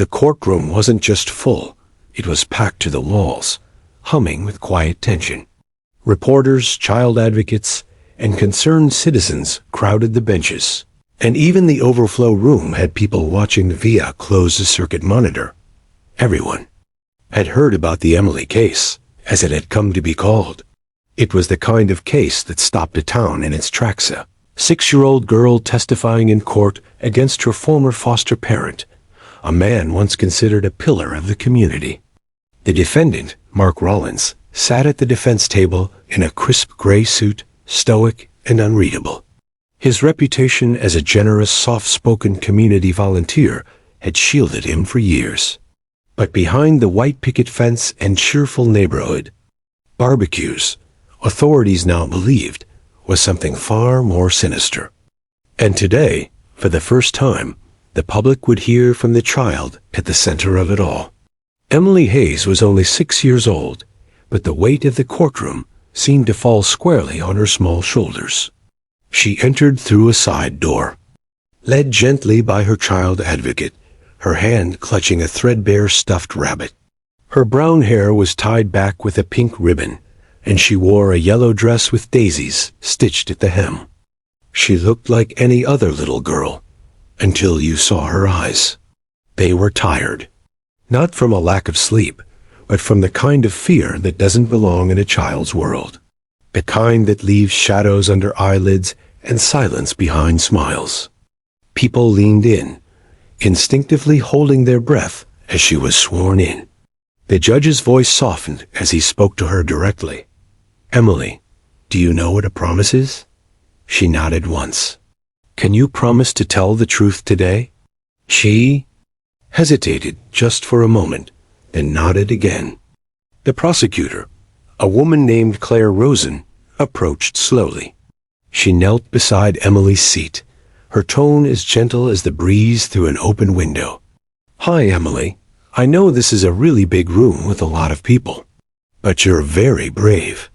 The courtroom wasn't just full, it was packed to the walls, humming with quiet tension. Reporters, child advocates, and concerned citizens crowded the benches, and even the overflow room had people watching via closed-circuit monitor. Everyone had heard about the Emily case, as it had come to be called. It was the kind of case that stopped a town in its tracks. A 6-year-old girl testifying in court against her former foster parent, a man once considered a pillar of the community. The defendant, Mark Rollins, sat at the defense table in a crisp gray suit, stoic and unreadable. His reputation as a generous, soft-spoken community volunteer had shielded him for years. But behind the white picket fence and cheerful neighborhood barbecues, authorities now believed, was something far more sinister. And today, for the first time, the public would hear from the child at the center of it all. Emily Hayes was only 6 years old, but the weight of the courtroom seemed to fall squarely on her small shoulders. She entered through a side door, led gently by her child advocate, her hand clutching a threadbare stuffed rabbit. Her brown hair was tied back with a pink ribbon, and she wore a yellow dress with daisies stitched at the hem. She looked like any other little girl, until you saw her eyes. They were tired, not from a lack of sleep, but from the kind of fear that doesn't belong in a child's world. The kind that leaves shadows under eyelids and silence behind smiles. People leaned in, instinctively holding their breath as she was sworn in. The judge's voice softened as he spoke to her directly. "Emily, do you know what a promise is?" She nodded once. "Can you promise to tell the truth today?" She hesitated just for a moment, then nodded again. The prosecutor, a woman named Claire Rosen, approached slowly. She knelt beside Emily's seat, her tone as gentle as the breeze through an open window. "Hi, Emily. I know this is a really big room with a lot of people, but you're very brave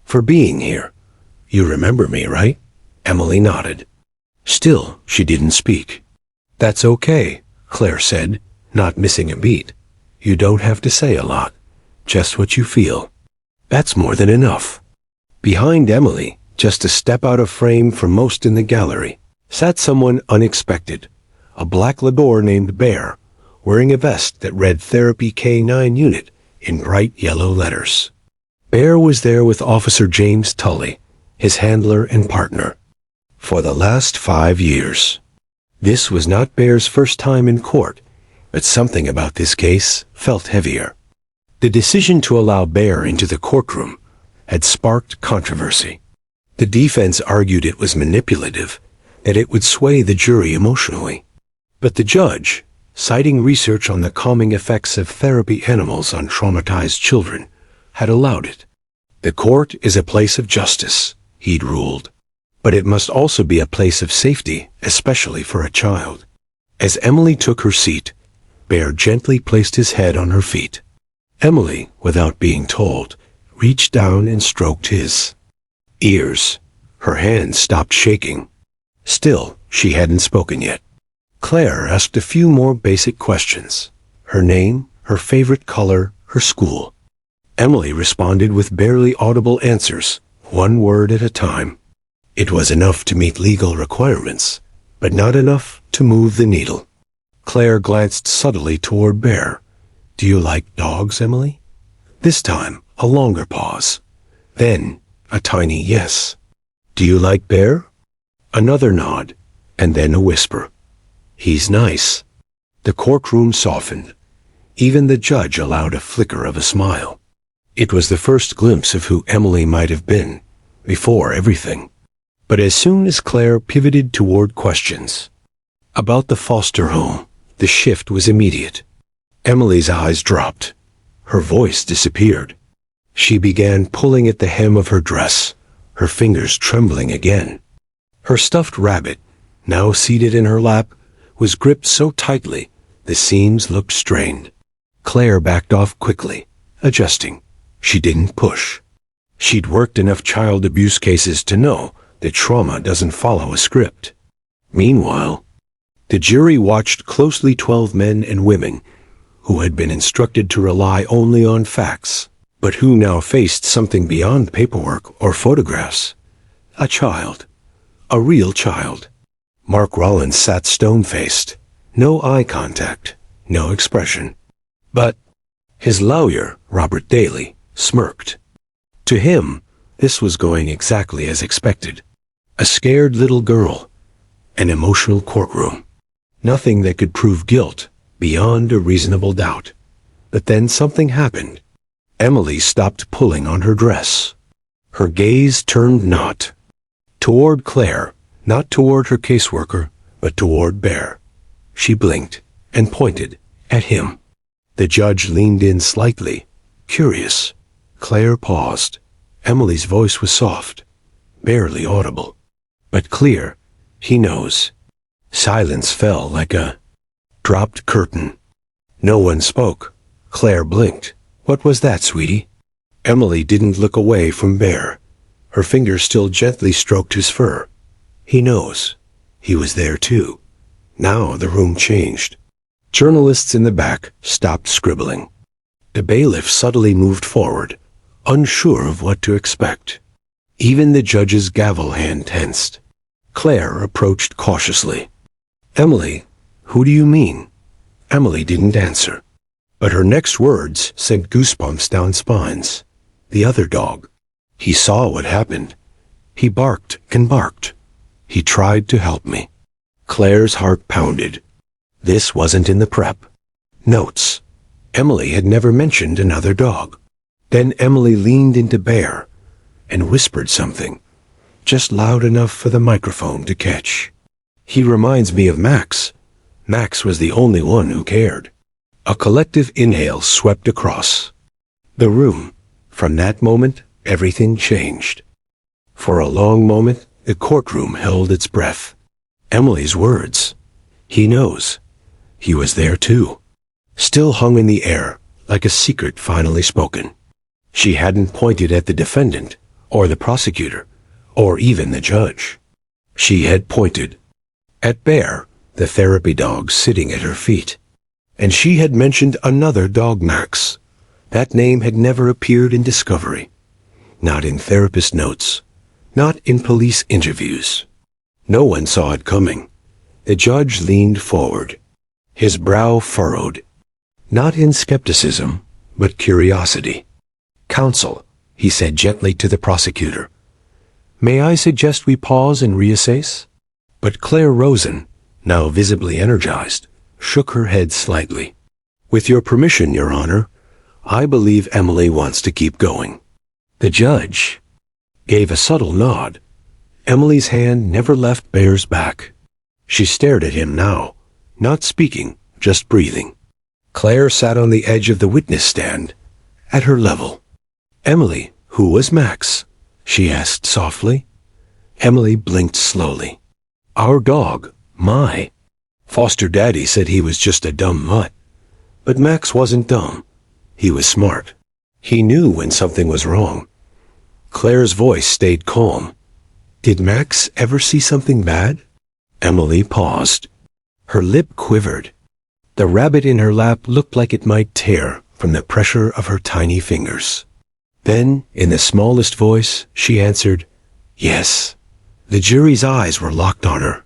for being here. You remember me, right?" Emily nodded. Still, she didn't speak. "That's okay," Claire said, not missing a beat. "You don't have to say a lot, just what you feel. That's more than enough." Behind Emily, just a step out of frame from most in the gallery, sat someone unexpected, a black Labrador named Bear, wearing a vest that read Therapy K9 Unit in bright yellow letters. Bear was there with Officer James Tully, his handler and partner, for the last 5 years. This was not Bear's first time in court, but something about this case felt heavier. The decision to allow Bear into the courtroom had sparked controversy. The defense argued it was manipulative, that it would sway the jury emotionally. But the judge, citing research on the calming effects of therapy animals on traumatized children, had allowed it. The court is a place of justice, he'd ruled, but it must also be a place of safety, especially for a child. As Emily took her seat, Bear gently placed his head on her feet. Emily, without being told, reached down and stroked his ears. Her hands stopped shaking. Still, she hadn't spoken yet. Claire asked a few more basic questions. Her name, her favorite color, her school. Emily responded with barely audible answers, one word at a time. It was enough to meet legal requirements, but not enough to move the needle. Claire glanced subtly toward Bear. "Do you like dogs, Emily?" This time, a longer pause. Then, a tiny yes. "Do you like Bear?" Another nod, and then a whisper. "He's nice." The courtroom softened. Even the judge allowed a flicker of a smile. It was the first glimpse of who Emily might have been, before everything. But as soon as Claire pivoted toward questions about the foster home, the shift was immediate. Emily's eyes dropped. Her voice disappeared. She began pulling at the hem of her dress, her fingers trembling again. Her stuffed rabbit, now seated in her lap, was gripped so tightly the seams looked strained. Claire backed off quickly, adjusting. She didn't push. She'd worked enough child abuse cases to know that trauma doesn't follow a script. Meanwhile, The jury watched closely 12 men and women who had been instructed to rely only on facts, but who now faced something beyond paperwork or photographs. A child. A real child. Mark Rollins sat stone-faced. No eye contact. No expression. But his lawyer, Robert Daly, smirked. To him, this was going exactly as expected. A scared little girl. An emotional courtroom. Nothing that could prove guilt beyond a reasonable doubt. But then something happened. Emily stopped pulling on her dress. Her gaze turned not toward Claire, not toward her caseworker, but toward Bear. She blinked and pointed at him. The judge leaned in slightly, curious. Claire paused. Emily's voice was soft, barely audible, but clear. He knows. Silence fell like a dropped curtain. No one spoke. Claire blinked. What was that, sweetie? Emily didn't look away from Bear. Her fingers still gently stroked his fur. He knows. He was there too. Now the room changed. Journalists in the back stopped scribbling. The bailiff subtly moved forward, unsure of what to expect. Even the judge's gavel hand tensed. Claire approached cautiously. Emily, who do you mean? Emily didn't answer. But her next words sent goosebumps down spines. The other dog. He saw what happened. He barked and barked. He tried to help me. Claire's heart pounded. This wasn't in the prep. Notes. Emily had never mentioned another dog. Then Emily leaned into Bear and whispered something, just loud enough for the microphone to catch. He reminds me of Max. Max was the only one who cared. A collective inhale swept across the room. From that moment, everything changed. For a long moment, the courtroom held its breath. Emily's words, he knows, he was there too, still hung in the air like a secret finally spoken. She hadn't pointed at the defendant, or the prosecutor, or even the judge. She had pointed at Bear, the therapy dog sitting at her feet. And she had mentioned another dog, Max. That name had never appeared in discovery. Not in therapist notes. Not in police interviews. No one saw it coming. The judge leaned forward. His brow furrowed. Not in skepticism, but curiosity. Counsel, he said gently to the prosecutor. May I suggest we pause and reassess? But Claire Rosen, now visibly energized, shook her head slightly. With your permission, Your Honor, I believe Emily wants to keep going. The judge gave a subtle nod. Emily's hand never left Bear's back. She stared at him now, not speaking, just breathing. Claire sat on the edge of the witness stand, at her level. Emily, who was Max? She asked softly. Emily blinked slowly. Our dog, my. Foster Daddy said he was just a dumb mutt. But Max wasn't dumb. He was smart. He knew when something was wrong. Claire's voice stayed calm. Did Max ever see something bad? Emily paused. Her lip quivered. The rabbit in her lap looked like it might tear from the pressure of her tiny fingers. Then, in the smallest voice, she answered, Yes. The jury's eyes were locked on her.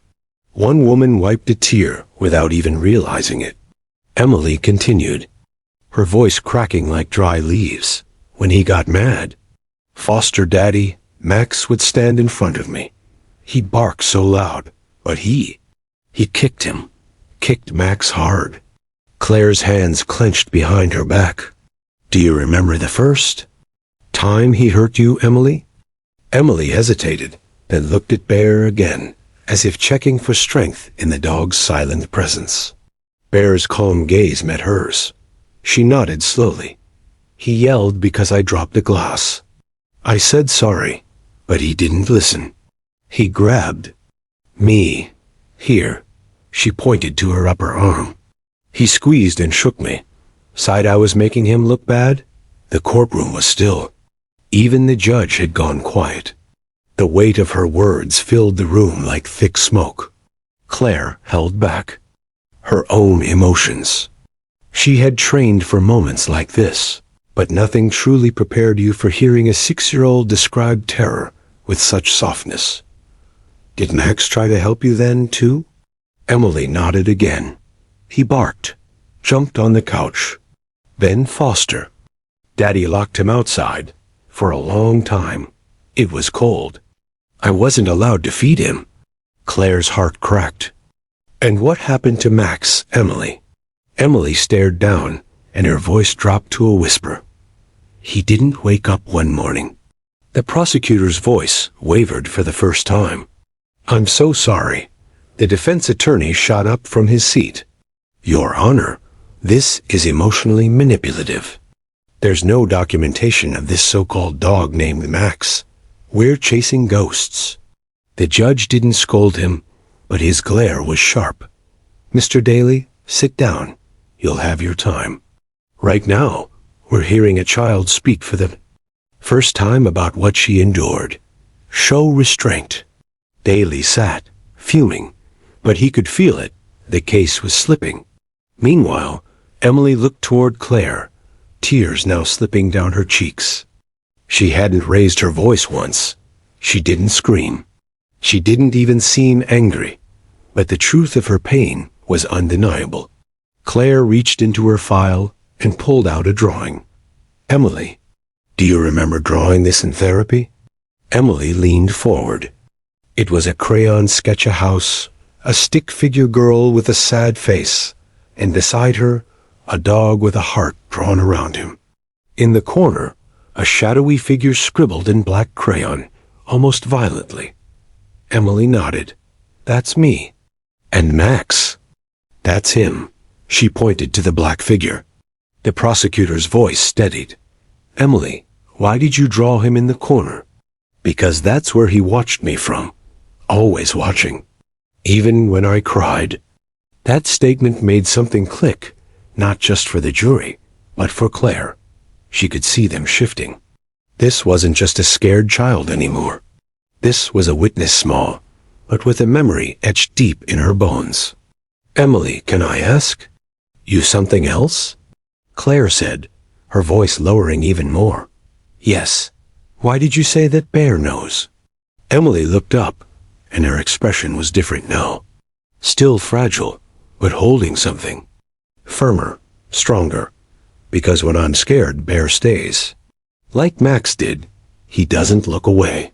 One woman wiped a tear without even realizing it. Emily continued, her voice cracking like dry leaves. When he got mad, Foster Daddy, Max would stand in front of me. He'd bark so loud, but he kicked him, kicked Max hard. Claire's hands clenched behind her back. Do you remember the first time he hurt you, Emily? Emily hesitated, then looked at Bear again, as if checking for strength in the dog's silent presence. Bear's calm gaze met hers. She nodded slowly. He yelled because I dropped a glass. I said sorry, but he didn't listen. He grabbed me. Here. She pointed to her upper arm. He squeezed and shook me. Sighed I was making him look bad. The courtroom was still. Even the judge had gone quiet. The weight of her words filled the room like thick smoke. Claire held back her own emotions. She had trained for moments like this, but nothing truly prepared you for hearing a 6-year-old describe terror with such softness. Did Max try to help you then, too? Emily nodded again. He barked, jumped on the couch. Then Foster. Daddy locked him outside for a long time. It was cold. I wasn't allowed to feed him. Claire's heart cracked. And what happened to Max, Emily? Emily stared down, and her voice dropped to a whisper. He didn't wake up one morning. The prosecutor's voice wavered for the first time. I'm so sorry. The defense attorney shot up from his seat. Your Honor, this is emotionally manipulative. There's no documentation of this so-called dog named Max. We're chasing ghosts. The judge didn't scold him, but his glare was sharp. Mr. Daly, sit down. You'll have your time. Right now, we're hearing a child speak for the first time about what she endured. Show restraint. Daly sat, fuming, but he could feel it. The case was slipping. Meanwhile, Emily looked toward Claire, tears now slipping down her cheeks. She hadn't raised her voice once. She didn't scream. She didn't even seem angry, but the truth of her pain was undeniable. Claire reached into her file and pulled out a drawing. Emily, do you remember drawing this in therapy? Emily leaned forward. It was a crayon sketch of a house, a stick figure girl with a sad face, and beside her, a dog with a heart drawn around him. In the corner, a shadowy figure scribbled in black crayon, almost violently. Emily nodded. That's me. And Max? That's him. She pointed to the black figure. The prosecutor's voice steadied. Emily, why did you draw him in the corner? Because that's where he watched me from. Always watching. Even when I cried. That statement made something click, not just for the jury, but for Claire. She could see them shifting. This wasn't just a scared child anymore. This was a witness small, but with a memory etched deep in her bones. Emily, can I ask? You something else? Claire said, her voice lowering even more. Yes. Why did you say that Bear knows? Emily looked up, and her expression was different now. Still fragile, but holding something. Firmer, stronger. Because when I'm scared, Bear stays. Like Max did, he doesn't look away.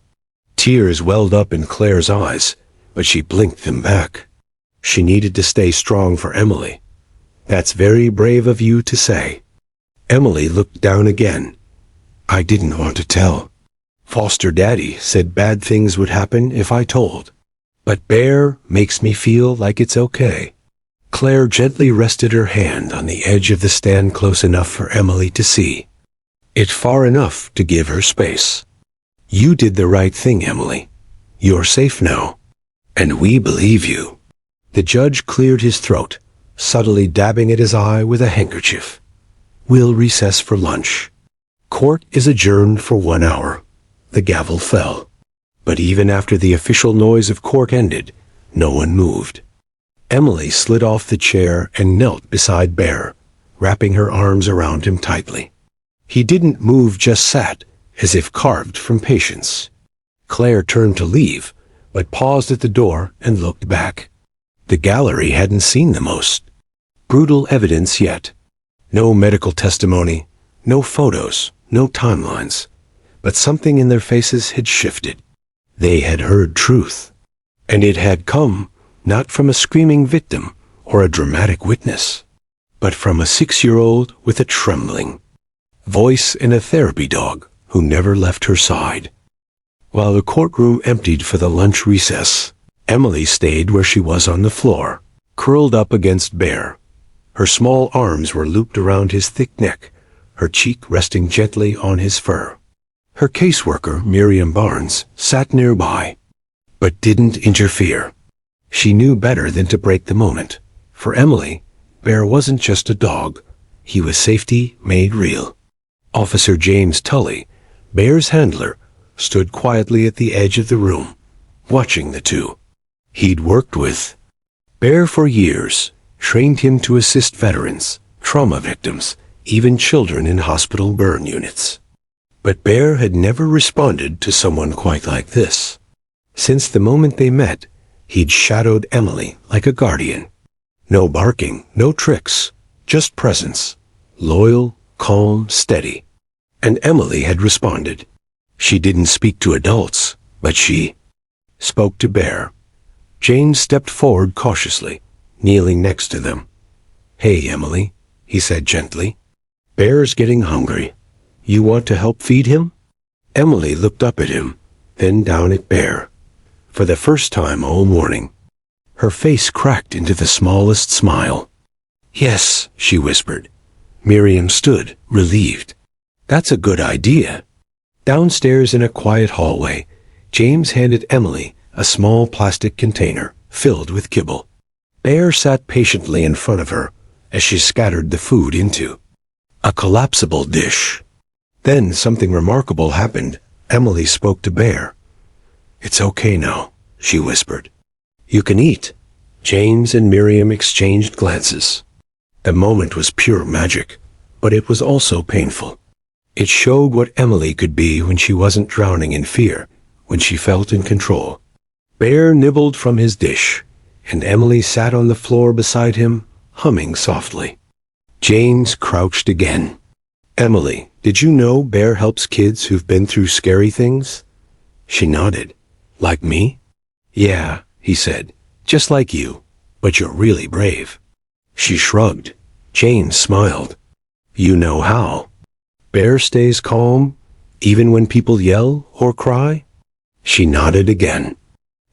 Tears welled up in Claire's eyes, but she blinked them back. She needed to stay strong for Emily. That's very brave of you to say. Emily looked down again. I didn't want to tell. Foster Daddy said bad things would happen if I told. But Bear makes me feel like it's okay. Claire gently rested her hand on the edge of the stand close enough for Emily to see. It far enough to give her space. You did the right thing, Emily. You're safe now. And we believe you. The judge cleared his throat, subtly dabbing at his eye with a handkerchief. We'll recess for lunch. Court is adjourned for 1 hour. The gavel fell. But even after the official noise of court ended, no one moved. Emily slid off the chair and knelt beside Bear, wrapping her arms around him tightly. He didn't move, just sat, as if carved from patience. Claire turned to leave, but paused at the door and looked back. The gallery hadn't seen the most brutal evidence yet. No medical testimony, no photos, no timelines. But something in their faces had shifted. They had heard truth. And it had come not from a screaming victim or a dramatic witness, but from a 6-year-old with a trembling voice and a therapy dog who never left her side. While the courtroom emptied for the lunch recess, Emily stayed where she was on the floor, curled up against Bear. Her small arms were looped around his thick neck, her cheek resting gently on his fur. Her caseworker, Miriam Barnes, sat nearby, but didn't interfere. She knew better than to break the moment. For Emily, Bear wasn't just a dog. He was safety made real. Officer James Tully, Bear's handler, stood quietly at the edge of the room, watching the two. He'd worked with Bear for years trained him to assist veterans, trauma victims, even children in hospital burn units. But Bear had never responded to someone quite like this. Since the moment they met, he'd shadowed Emily like a guardian. No barking, no tricks, just presence. Loyal, calm, steady. And Emily had responded. She didn't speak to adults, but she spoke to Bear. James stepped forward cautiously, kneeling next to them. "Hey, Emily," he said gently. "Bear's getting hungry. You want to help feed him?" Emily looked up at him, then down at Bear. For the first time all morning, her face cracked into the smallest smile. "Yes," she whispered. Miriam stood, relieved. "That's a good idea." Downstairs in a quiet hallway, James handed Emily a small plastic container filled with kibble. Bear sat patiently in front of her as she scattered the food into a collapsible dish. Then something remarkable happened. Emily spoke to Bear. "It's okay now," she whispered. "You can eat." James and Miriam exchanged glances. The moment was pure magic, but it was also painful. It showed what Emily could be when she wasn't drowning in fear, when she felt in control. Bear nibbled from his dish, and Emily sat on the floor beside him, humming softly. James crouched again. "Emily, did you know Bear helps kids who've been through scary things?" She nodded. "Like me?" "Yeah," he said, "just like you, but you're really brave." She shrugged. James smiled. "You know how?" "Bear stays calm, even when people yell or cry?" She nodded again.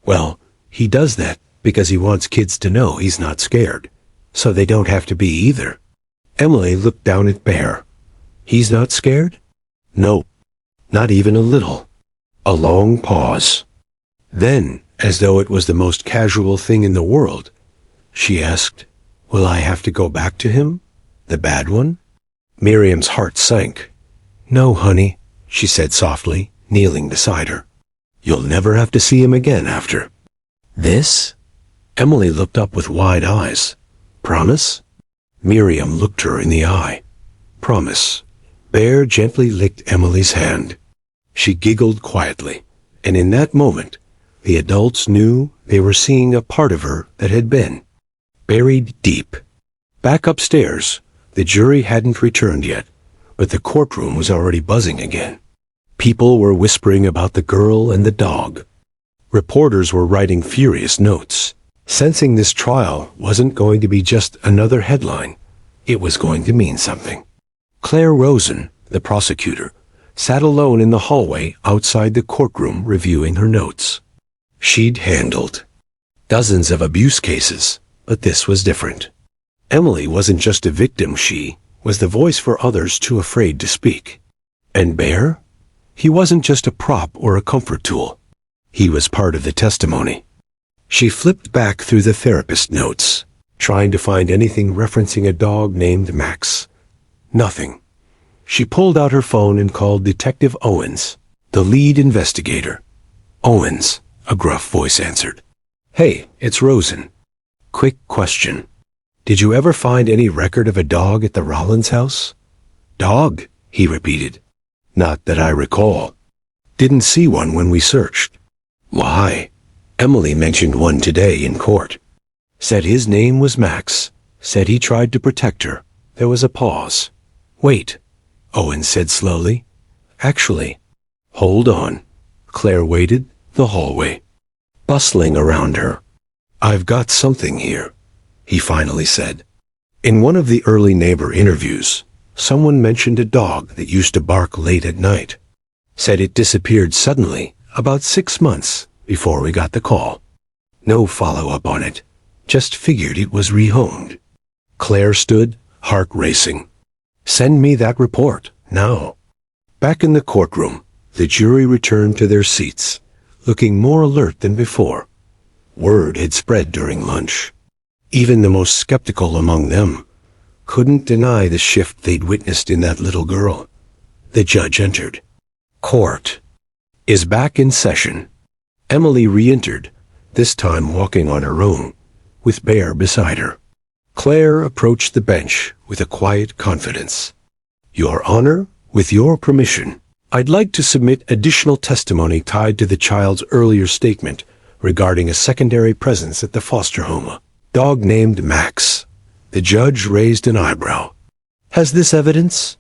"Well, he does that because he wants kids to know he's not scared, so they don't have to be either." Emily looked down at Bear. "He's not scared?" "No, not even a little." A long pause. Then, as though it was the most casual thing in the world, she asked, "Will I have to go back to him? The bad one?" Miriam's heart sank. "No, honey," she said softly, kneeling beside her. "You'll never have to see him again after this?" Emily looked up with wide eyes. "Promise?" Miriam looked her in the eye. "Promise." Bear gently licked Emily's hand. She giggled quietly, and in that moment, the adults knew they were seeing a part of her that had been buried deep. Back upstairs, the jury hadn't returned yet, but the courtroom was already buzzing again. People were whispering about the girl and the dog. Reporters were writing furious notes, sensing this trial wasn't going to be just another headline. It was going to mean something. Claire Rosen, the prosecutor, sat alone in the hallway outside the courtroom reviewing her notes. She'd handled dozens of abuse cases, but this was different. Emily wasn't just a victim, she was the voice for others too afraid to speak. And Bear? He wasn't just a prop or a comfort tool. He was part of the testimony. She flipped back through the therapist notes, trying to find anything referencing a dog named Max. Nothing. She pulled out her phone and called Detective Owens, the lead investigator. "Owens," a gruff voice answered. "Hey, it's Rosen. Quick question. Did you ever find any record of a dog at the Rollins house?" "Dog?" he repeated. "Not that I recall. Didn't see one when we searched." "Why?" "Emily mentioned one today in court. Said his name was Max. Said he tried to protect her." There was a pause. "Wait," Owen said slowly. "Actually, hold on." Claire waited, the hallway, bustling around her. "I've got something here," he finally said. In one of the early neighbor interviews, someone mentioned a dog that used to bark late at night. Said it disappeared suddenly about 6 months before we got the call. No follow-up on it. Just figured it was rehomed. Claire stood, heart racing. "Send me that report, now." Back in the courtroom, the jury returned to their seats, looking more alert than before. Word had spread during lunch. Even the most skeptical among them couldn't deny the shift they'd witnessed in that little girl. The judge entered. Court is back in session. Emily re-entered, this time walking on her own. with Bear beside her. Claire approached the bench with a quiet confidence. "Your Honor, with your permission, I'd like to submit additional testimony tied to the child's earlier statement regarding a secondary presence at the foster home, a dog named Max." The judge raised an eyebrow. "Has this evidence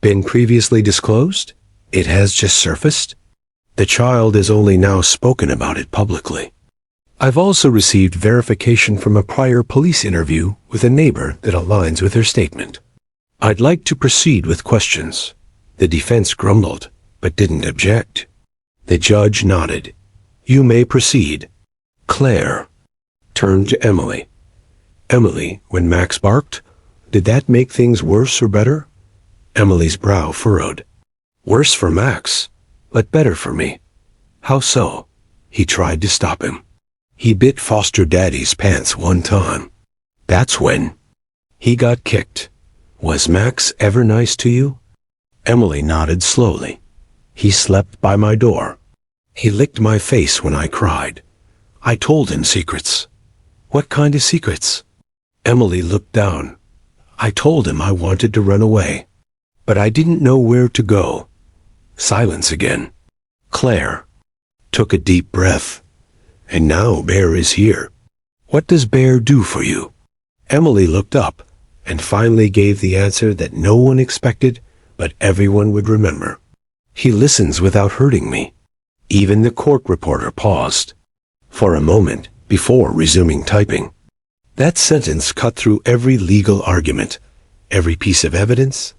been previously disclosed? It has just surfaced? The child has only now spoken about it publicly. I've also received verification from a prior police interview with a neighbor that aligns with her statement. I'd like to proceed with questions." The defense grumbled, but didn't object. The judge nodded. "You may proceed." Claire turned to Emily. "Emily, when Max barked, did that make things worse or better?" Emily's brow furrowed. "Worse for Max, but better for me." "How so?" He tried to stop him. "He bit foster daddy's pants one time. That's when he got kicked. Was Max ever nice to you?" Emily nodded slowly. "He slept by my door. He licked my face when I cried. I told him secrets." "What kind of secrets?" Emily looked down. "I told him I wanted to run away, but I didn't know where to go." Silence again. Claire took a deep breath. "And now Bear is here. What does Bear do for you?" Emily looked up and finally gave the answer that no one expected, but everyone would remember. "He listens without hurting me." Even the court reporter paused for a moment before resuming typing. That sentence cut through every legal argument, every piece of evidence,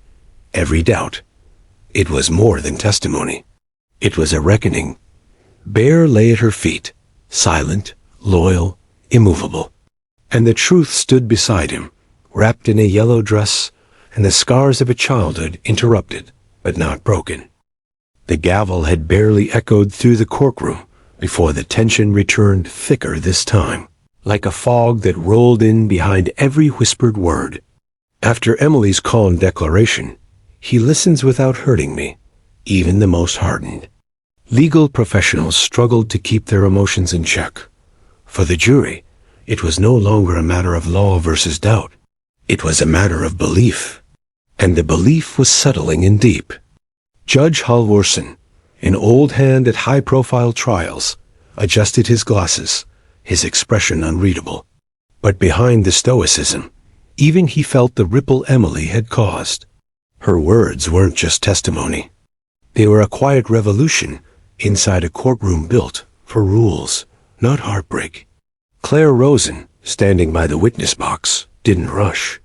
every doubt. It was more than testimony. It was a reckoning. Bear lay at her feet, silent, loyal, immovable. And the truth stood beside him, wrapped in a yellow dress, and the scars of a childhood interrupted, but not broken. The gavel had barely echoed through the courtroom before the tension returned thicker this time, like a fog that rolled in behind every whispered word. After Emily's calm declaration, "He listens without hurting me," even the most hardened legal professionals struggled to keep their emotions in check. For the jury, it was no longer a matter of law versus doubt. It was a matter of belief. And the belief was settling in deep. Judge Halvorsen, an old hand at high-profile trials, adjusted his glasses, his expression unreadable. But behind the stoicism, even he felt the ripple Emily had caused. Her words weren't just testimony. They were a quiet revolution inside a courtroom built for rules, not heartbreak. Claire Rosen, standing by the witness box, didn't rush.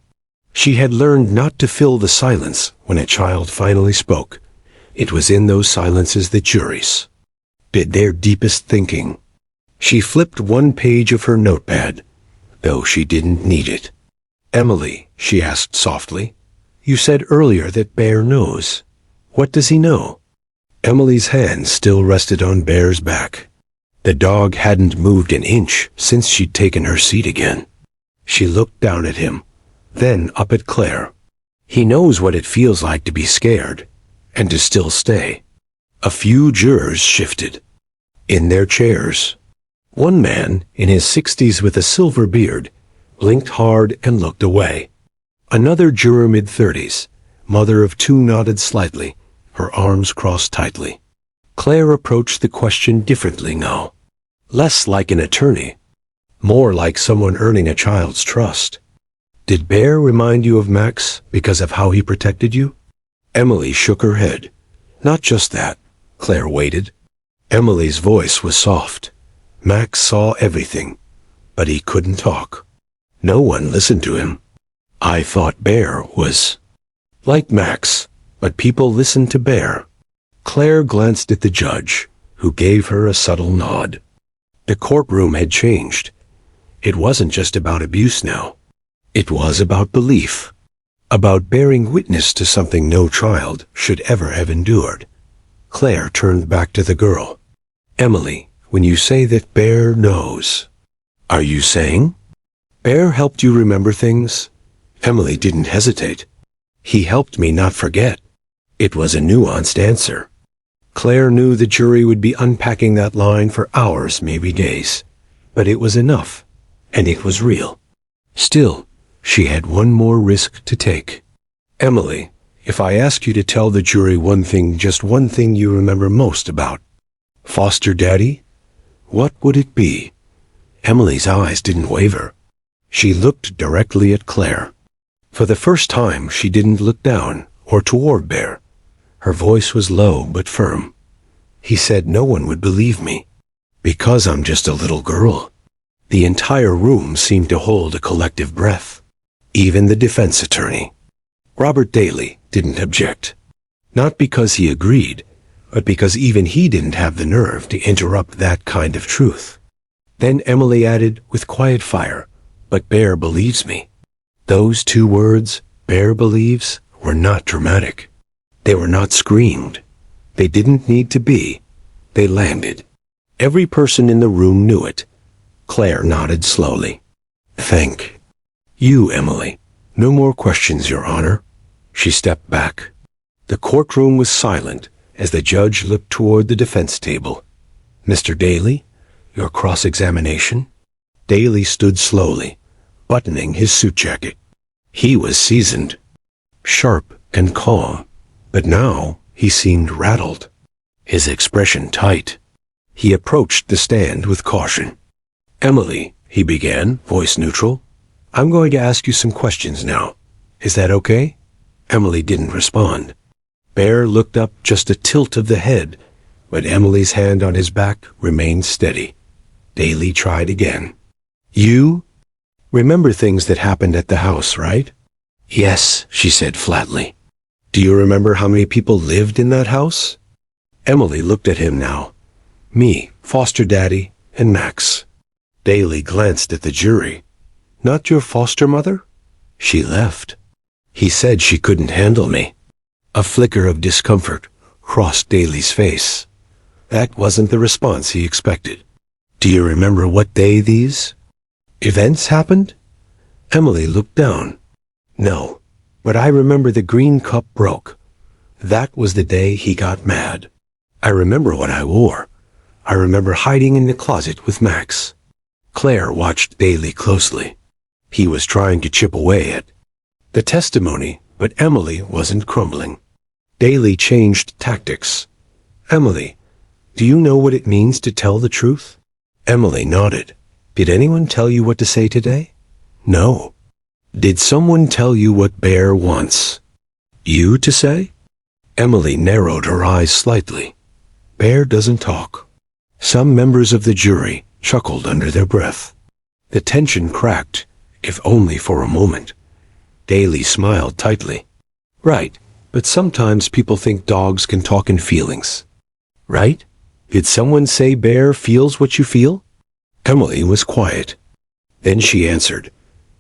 She had learned not to fill the silence when a child finally spoke. It was in those silences that juries did their deepest thinking. She flipped one page of her notepad, though she didn't need it. "Emily," she asked softly, "you said earlier that Bear knows. What does he know?" Emily's hand still rested on Bear's back. The dog hadn't moved an inch since she'd taken her seat again. She looked down at him, then up at Claire. "He knows what it feels like to be scared, and to still stay." A few jurors shifted in their chairs. One man, in his 60s with a silver beard, blinked hard and looked away. Another juror mid-30s, mother of two, nodded slightly, her arms crossed tightly. Claire approached the question differently now. Less like an attorney, more like someone earning a child's trust. "Did Bear remind you of Max because of how he protected you?" Emily shook her head. "Not just that." Claire waited. Emily's voice was soft. "Max saw everything, but he couldn't talk. No one listened to him. I thought Bear was like Max, but people listened to Bear." Claire glanced at the judge, who gave her a subtle nod. The courtroom had changed. It wasn't just about abuse now. It was about belief, about bearing witness to something no child should ever have endured. Claire turned back to the girl. "Emily, when you say that Bear knows, are you saying Bear helped you remember things?" Emily didn't hesitate. "He helped me not forget." It was a nuanced answer. Claire knew the jury would be unpacking that line for hours, maybe days. But it was enough. and it was real. Still, she had one more risk to take. Emily, if I ask you to tell the jury one thing, just one thing you remember most about Foster Daddy, what would it be? Emily's eyes didn't waver. She looked directly at Claire. For the first time, she didn't look down or toward Bear. Her voice was low but firm. He said no one would believe me, because I'm just a little girl. The entire room seemed to hold a collective breath. Even the defense attorney, Robert Daly, didn't object. Not because he agreed, but because even he didn't have the nerve to interrupt that kind of truth. Then Emily added with quiet fire, "But Bear believes me." Those two words, "Bear believes," were not dramatic. They were not screamed. They didn't need to be. They landed. Every person in the room knew it. Claire nodded slowly. "Thank you, Emily. No more questions, Your Honor." She stepped back. The courtroom was silent as the judge looked toward the defense table. "Mr. Daly, your cross-examination?" Daly stood slowly, buttoning his suit jacket. He was seasoned, sharp and calm, but now he seemed rattled, his expression tight. He approached the stand with caution. "Emily," he began, voice neutral, "I'm going to ask you some questions now. Is that okay?" Emily didn't respond. Bear looked up, just a tilt of the head, but Emily's hand on his back remained steady. Daly tried again. "You remember things that happened at the house, right?" "Yes," she said flatly. "Do you remember how many people lived in that house?" Emily looked at him now. "Me, Foster Daddy, and Max." Daly glanced at the jury. "Not your foster mother?" "She left. He said she couldn't handle me." A flicker of discomfort crossed Daly's face. That wasn't the response he expected. "Do you remember what day these events happened?" Emily looked down. "No, but I remember the green cup broke. That was the day he got mad. I remember what I wore. I remember hiding in the closet with Max." Claire watched Daly closely. He was trying to chip away at the testimony, but Emily wasn't crumbling. Daly changed tactics. "Emily, do you know what it means to tell the truth?" Emily nodded. "Did anyone tell you what to say today?" "No." "Did someone tell you what Bear wants you to say?" Emily narrowed her eyes slightly. "Bear doesn't talk." Some members of the jury chuckled under their breath. The tension cracked, if only for a moment. Daly smiled tightly. "Right, but sometimes people think dogs can talk in feelings. Right? Did someone say Bear feels what you feel?" Emily was quiet. Then she answered,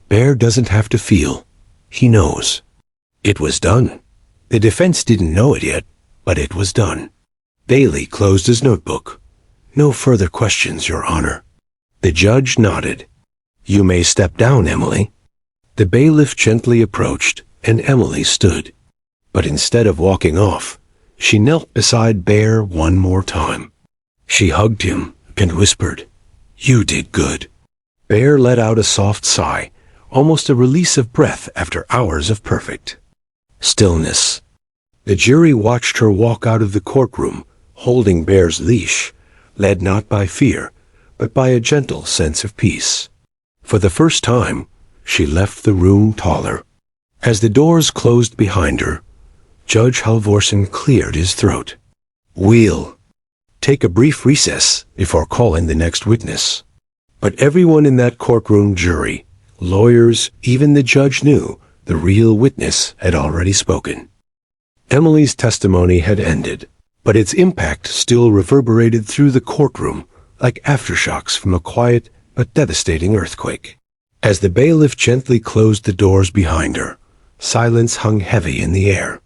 "Bear doesn't have to feel. He knows." It was done. The defense didn't know it yet, but it was done. Daly closed his notebook. "No further questions, Your Honor." The judge nodded. "You may step down, Emily." The bailiff gently approached, and Emily stood. But instead of walking off, she knelt beside Bear one more time. She hugged him and whispered, "You did good." Bear let out a soft sigh, almost a release of breath after hours of perfect stillness. The jury watched her walk out of the courtroom, holding Bear's leash, led not by fear, but by a gentle sense of peace. For the first time, she left the room taller. As the doors closed behind her, Judge Halvorsen cleared his throat. "We'll take a brief recess before calling the next witness." But everyone in that courtroom, jury, lawyers, even the judge, knew the real witness had already spoken. Emily's testimony had ended, but its impact still reverberated through the courtroom like aftershocks from a quiet but devastating earthquake. As the bailiff gently closed the doors behind her, silence hung heavy in the air.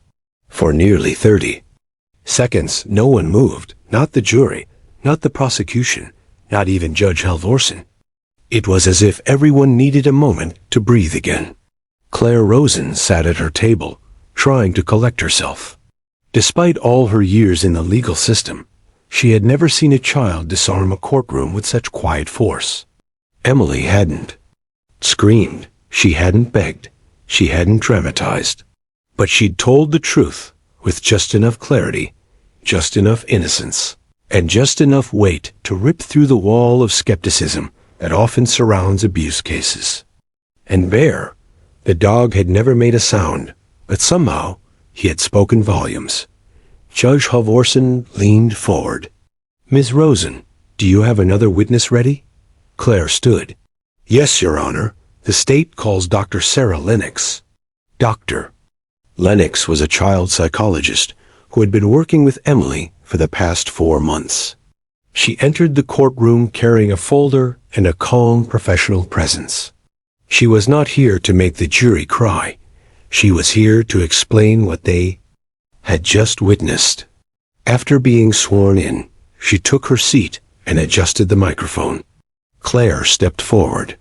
For nearly 30 seconds, no one moved, not the jury, not the prosecution, not even Judge Halvorsen. It was as if everyone needed a moment to breathe again. Claire Rosen sat at her table, trying to collect herself. Despite all her years in the legal system, she had never seen a child disarm a courtroom with such quiet force. Emily hadn't. screamed. She hadn't begged. She hadn't dramatized. But she'd told the truth with just enough clarity, just enough innocence, and just enough weight to rip through the wall of skepticism that often surrounds abuse cases. And Bear, the dog, had never made a sound, but somehow he had spoken volumes. Judge Halvorsen leaned forward. "Ms. Rosen, do you have another witness ready?" Claire stood. "Yes, Your Honor. The state calls Dr. Sarah Lennox." Doctor. Lennox was a child psychologist who had been working with Emily for the past 4 months. She entered the courtroom carrying a folder and a calm professional presence. She was not here to make the jury cry. She was here to explain what they had just witnessed. After being sworn in, she took her seat and adjusted the microphone. Claire stepped forward.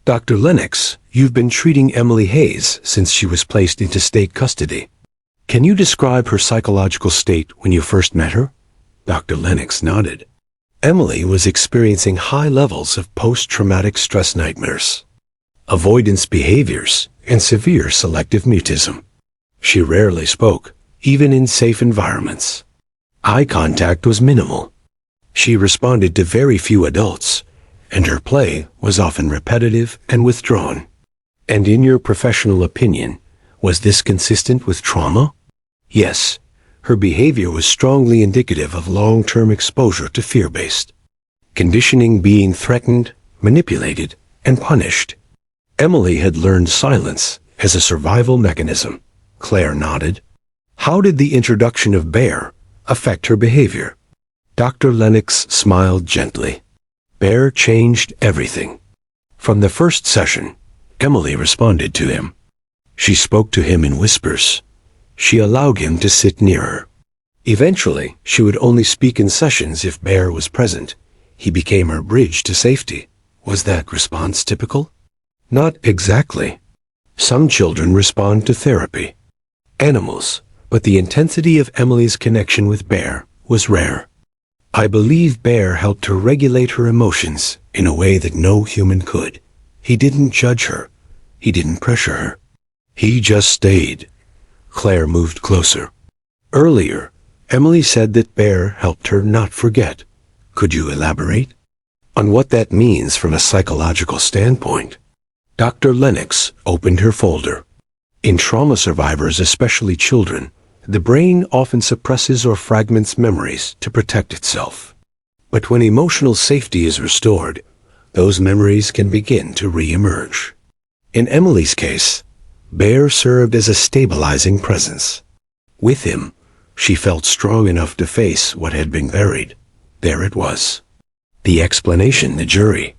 "Dr. Lennox, you've been treating Emily Hayes since she was placed into state custody. Can you describe her psychological state when you first met her?" Dr. Lennox nodded. Emily was experiencing high levels of post-traumatic stress nightmares, avoidance behaviors, and severe selective mutism. She rarely spoke, even in safe environments. Eye contact was minimal. She responded to very few adults, and her play was often repetitive and withdrawn. And in your professional opinion, was this consistent with trauma? Yes, her behavior was strongly indicative of long-term exposure to fear-based conditioning, being threatened, manipulated, and punished. Emily had learned silence as a survival mechanism. Claire nodded. How did the introduction of Bear affect her behavior? Dr. Lennox smiled gently. Bear changed everything. From the first session, Emily responded to him. She spoke to him in whispers. She allowed him to sit near her. Eventually, she would only speak in sessions if Bear was present. He became her bridge to safety. Was that response typical? Not exactly. Some children respond to therapy, animals, but the intensity of Emily's connection with Bear was rare. I believe Bear helped her regulate her emotions in a way that no human could. He didn't judge her. He didn't pressure her. He just stayed. Claire moved closer. Earlier, Emily said that Bear helped her not forget. Could you elaborate on what that means from a psychological standpoint? Dr. Lennox opened her folder. In trauma survivors, especially children, the brain often suppresses or fragments memories to protect itself. But when emotional safety is restored, those memories can begin to re-emerge. In Emily's case, Bear served as a stabilizing presence. With him, she felt strong enough to face what had been buried. There it was. The explanation the jury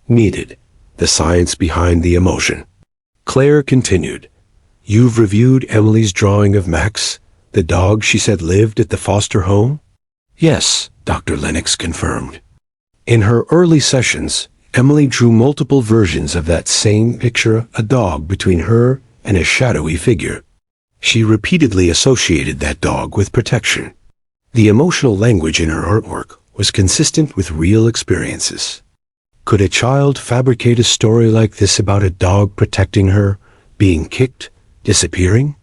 needed. The science behind the emotion. Claire continued. You've reviewed Emily's drawing of Max, the dog she said lived at the foster home? Yes, Dr. Lennox confirmed. In her early sessions, Emily drew multiple versions of that same picture, a dog between her and a shadowy figure. She repeatedly associated that dog with protection. The emotional language in her artwork was consistent with real experiences. Could a child fabricate a story like this about a dog protecting her, being kicked, disappearing?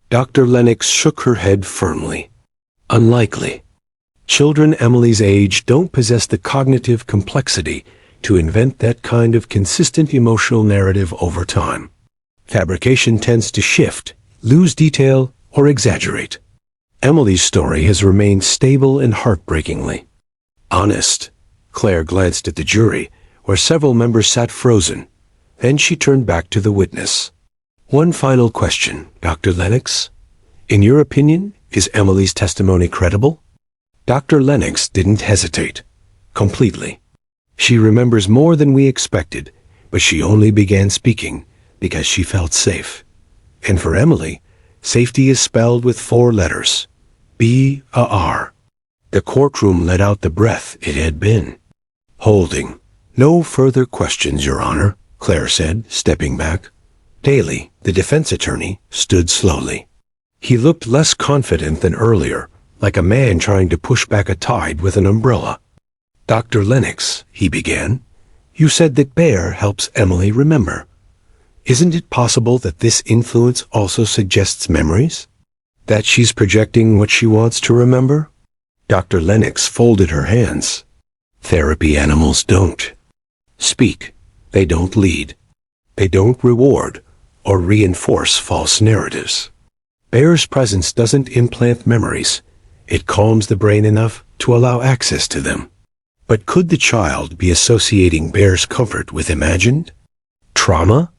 Dr. Lennox shook her head firmly. Unlikely. Children Emily's age don't possess the cognitive complexity to invent that kind of consistent emotional narrative over time. Fabrication tends to shift, lose detail, or exaggerate. Emily's story has remained stable and heartbreakingly honest. Claire glanced at the jury, where several members sat frozen. Then she turned back to the witness. One final question, Dr. Lennox. In your opinion, is Emily's testimony credible? Dr. Lennox didn't hesitate. Completely. She remembers more than we expected, but she only began speaking because she felt safe. And for Emily, safety is spelled with 4 letters. B-A-R. The courtroom let out the breath it had been holding. No further questions, Your Honor, Claire said, stepping back. Daly, the defense attorney, stood slowly. He looked less confident than earlier, like a man trying to push back a tide with an umbrella. Dr. Lennox, he began, You said that Bear helps Emily remember. Isn't it possible that this influence also suggests memories? That she's projecting what she wants to remember? Dr. Lennox folded her hands. Therapy animals don't speak. They don't lead. They don't reward or reinforce false narratives. Bear's presence doesn't implant memories. It calms the brain enough to allow access to them. But could the child be associating Bear's comfort with imagined trauma?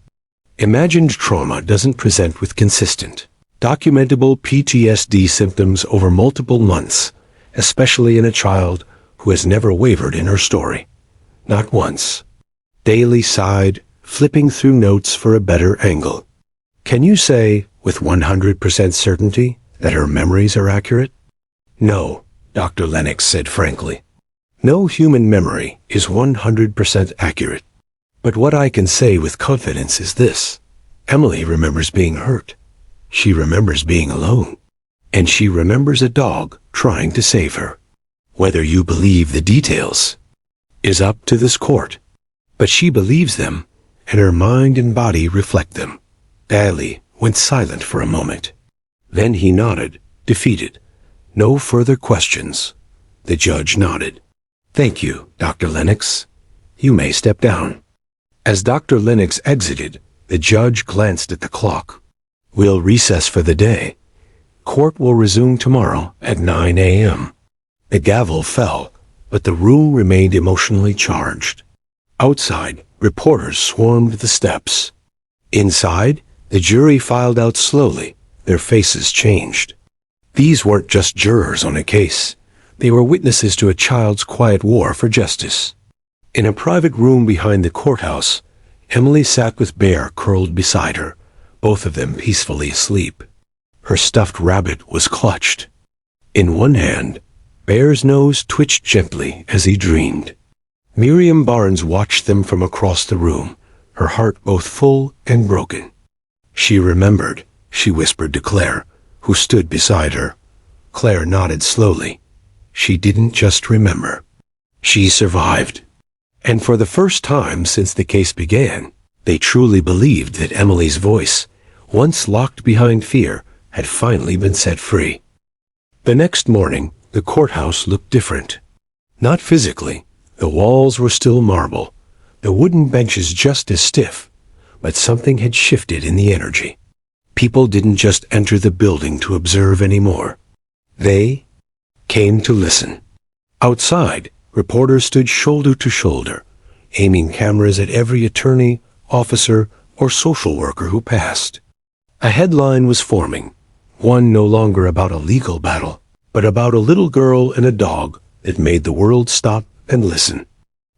Imagined trauma doesn't present with consistent, documentable PTSD symptoms over multiple months, especially in a child who has never wavered in her story. Not once. Daly sighed, flipping through notes for a better angle. Can you say, with 100% certainty, that her memories are accurate? No, Dr. Lennox said frankly. No human memory is 100% accurate. But what I can say with confidence is this. Emily remembers being hurt. She remembers being alone. And she remembers a dog trying to save her. Whether you believe the details is up to this court. But she believes them, and her mind and body reflect them. Daly went silent for a moment. Then he nodded, defeated. No further questions. The judge nodded. Thank you, Dr. Lennox. You may step down. As Dr. Lennox exited, the judge glanced at the clock. We'll recess for the day. Court will resume tomorrow at 9 a.m. The gavel fell, but the room remained emotionally charged. Outside, reporters swarmed the steps. Inside, the jury filed out slowly, their faces changed. These weren't just jurors on a case. They were witnesses to a child's quiet war for justice. In a private room behind the courthouse, Emily sat with Bear curled beside her, both of them peacefully asleep. Her stuffed rabbit was clutched. In one hand, Bear's nose twitched gently as he dreamed. Miriam Barnes watched them from across the room, her heart both full and broken. She remembered, she whispered to Claire, who stood beside her. Claire nodded slowly. She didn't just remember. She survived. And for the first time since the case began, they truly believed that Emily's voice, once locked behind fear, had finally been set free. The next morning, the courthouse looked different. Not physically. The walls were still marble, the wooden benches just as stiff, but something had shifted in the energy. People didn't just enter the building to observe anymore. They came to listen. Outside, reporters stood shoulder to shoulder, aiming cameras at every attorney, officer, or social worker who passed. A headline was forming, one no longer about a legal battle, but about a little girl and a dog that made the world stop and listen.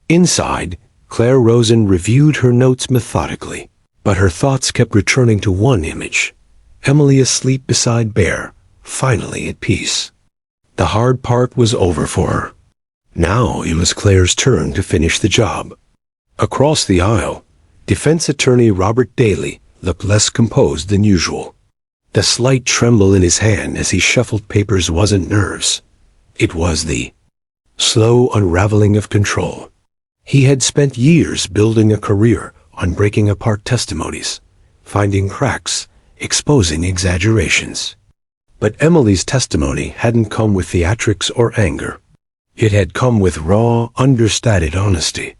Inside, Claire Rosen reviewed her notes methodically, but her thoughts kept returning to one image. Emily asleep beside Bear, finally at peace. The hard part was over for her. Now it was Claire's turn to finish the job. Across the aisle, defense attorney Robert Daly looked less composed than usual. The slight tremble in his hand as he shuffled papers wasn't nerves. It was the slow unraveling of control. He had spent years building a career on breaking apart testimonies, finding cracks, exposing exaggerations. But Emily's testimony hadn't come with theatrics or anger. It had come with raw, understated honesty.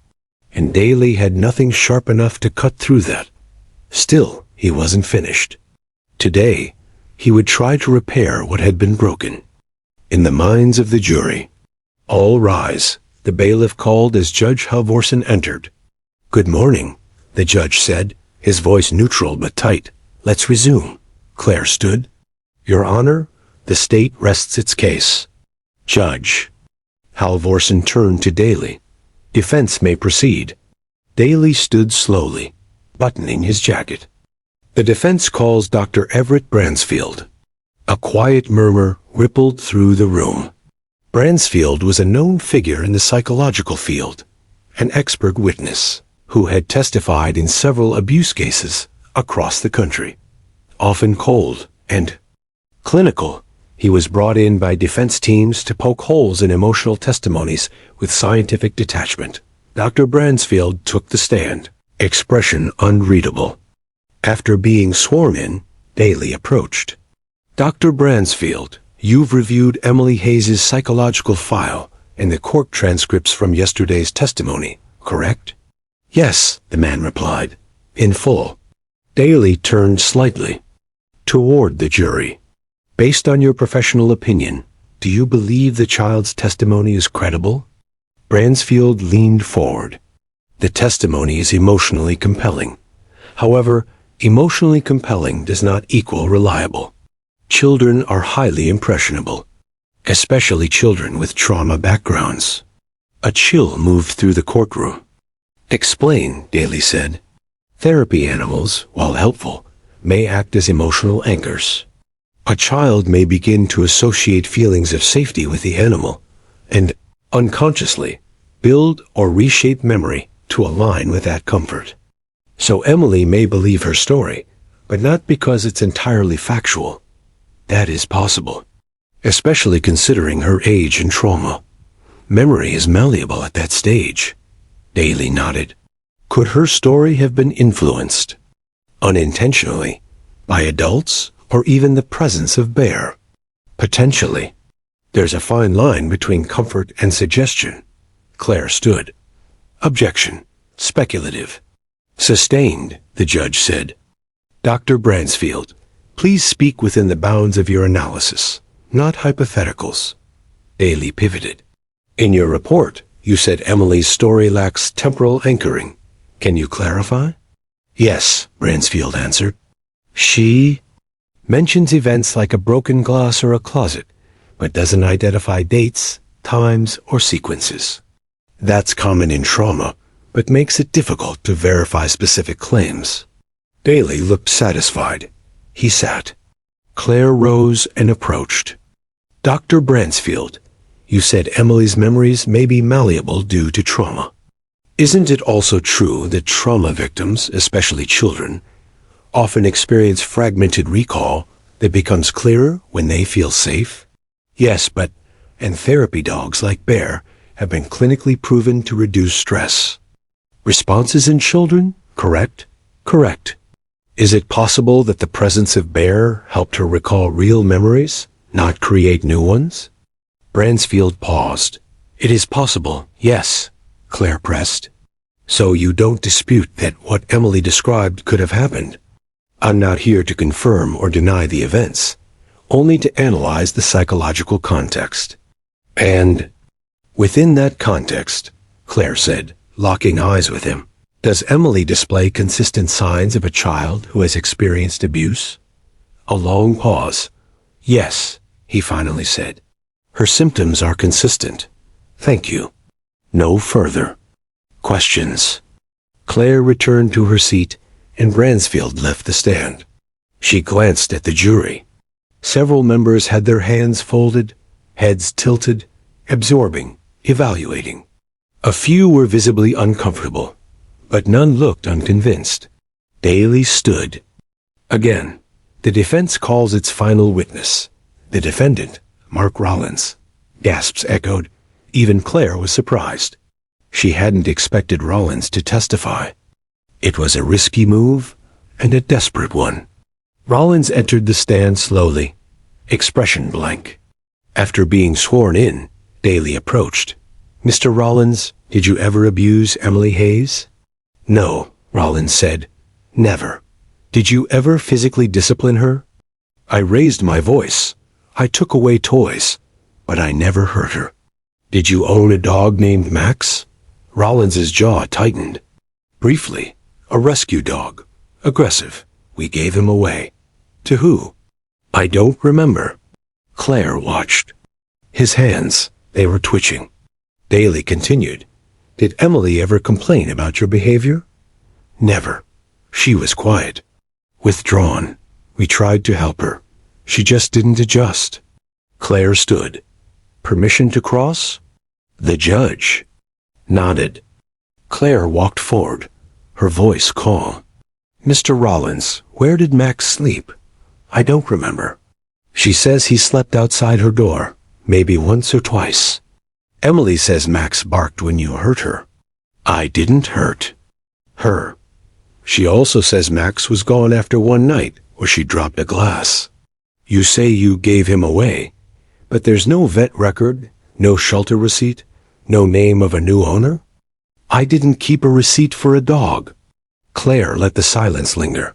And Daly had nothing sharp enough to cut through that. Still, he wasn't finished. Today, he would try to repair what had been broken. In the minds of the jury, all rise, the bailiff called as Judge Halvorsen entered. Good morning, the judge said, his voice neutral but tight. Let's resume. Claire stood. Your Honor, the state rests its case. Judge. Halvorsen turned to Daly. Defense may proceed. Daly stood slowly, buttoning his jacket. The defense calls Dr. Everett Bransfield. A quiet murmur rippled through the room. Bransfield was a known figure in the psychological field, an expert witness who had testified in several abuse cases across the country. Often cold and clinical, he was brought in by defense teams to poke holes in emotional testimonies with scientific detachment. Dr. Bransfield took the stand, expression unreadable. After being sworn in, Daly approached. Dr. Bransfield, you've reviewed Emily Hayes' psychological file and the court transcripts from yesterday's testimony, correct? Yes, the man replied, in full. Daly turned slightly toward the jury. Based on your professional opinion, do you believe the child's testimony is credible? Bransfield leaned forward. The testimony is emotionally compelling. However, emotionally compelling does not equal reliable. Children are highly impressionable, especially children with trauma backgrounds. A chill moved through the courtroom. Explain, Daly said. Therapy animals, while helpful, may act as emotional anchors. A child may begin to associate feelings of safety with the animal, and, unconsciously, build or reshape memory to align with that comfort. So Emily may believe her story, but not because it's entirely factual. That is possible, especially considering her age and trauma. Memory is malleable at that stage. Daly nodded. Could her story have been influenced, unintentionally, by adults or even the presence of Bear? Potentially. There's a fine line between comfort and suggestion. Claire stood. Objection. Speculative. Sustained, the judge said. Dr. Bransfield, please speak within the bounds of your analysis, not hypotheticals. Daly pivoted. In your report, you said Emily's story lacks temporal anchoring. Can you clarify? Yes, Bransfield answered. She mentions events like a broken glass or a closet, but doesn't identify dates, times, or sequences. That's common in trauma, but makes it difficult to verify specific claims. Daly looked satisfied. He sat. Claire rose and approached. Dr. Bransfield, you said Emily's memories may be malleable due to trauma. Isn't it also true that trauma victims, especially children, often experience fragmented recall that becomes clearer when they feel safe? Yes, and therapy dogs like Bear have been clinically proven to reduce stress. Responses in children? Correct? Correct. Is it possible that the presence of Bear helped her recall real memories, not create new ones? Bransfield paused. It is possible, yes, Claire pressed. So you don't dispute that what Emily described could have happened? I'm not here to confirm or deny the events, only to analyze the psychological context. And within that context, Claire said, locking eyes with him, does Emily display consistent signs of a child who has experienced abuse? A long pause. Yes, he finally said. Her symptoms are consistent. Thank you. No further questions. Claire returned to her seat, and Bransfield left the stand. She glanced at the jury. Several members had their hands folded, heads tilted, absorbing, evaluating. A few were visibly uncomfortable, but none looked unconvinced. Daly stood. Again, the defense calls its final witness. The defendant, Mark Rollins. Gasps echoed. Even Claire was surprised. She hadn't expected Rollins to testify. It was a risky move and a desperate one. Rollins entered the stand slowly, expression blank. After being sworn in, Daly approached. Mr. Rollins, did you ever abuse Emily Hayes? No, Rollins said. Never. Did you ever physically discipline her? I raised my voice. I took away toys, but I never hurt her. Did you own a dog named Max? Rollins's jaw tightened. Briefly, a rescue dog. Aggressive. We gave him away. To who? I don't remember. Claire watched. His hands, they were twitching. Daly continued. Did Emily ever complain about your behavior? Never. She was quiet. Withdrawn. We tried to help her. She just didn't adjust. Claire stood. Permission to cross? The judge nodded. Claire walked forward, her voice calm. Mr. Rollins, where did Max sleep? I don't remember. She says he slept outside her door, maybe once or twice. Emily says Max barked when you hurt her. I didn't hurt her. She also says Max was gone after one night where she dropped a glass. You say you gave him away, but there's no vet record, no shelter receipt, no name of a new owner? I didn't keep a receipt for a dog. Claire let the silence linger.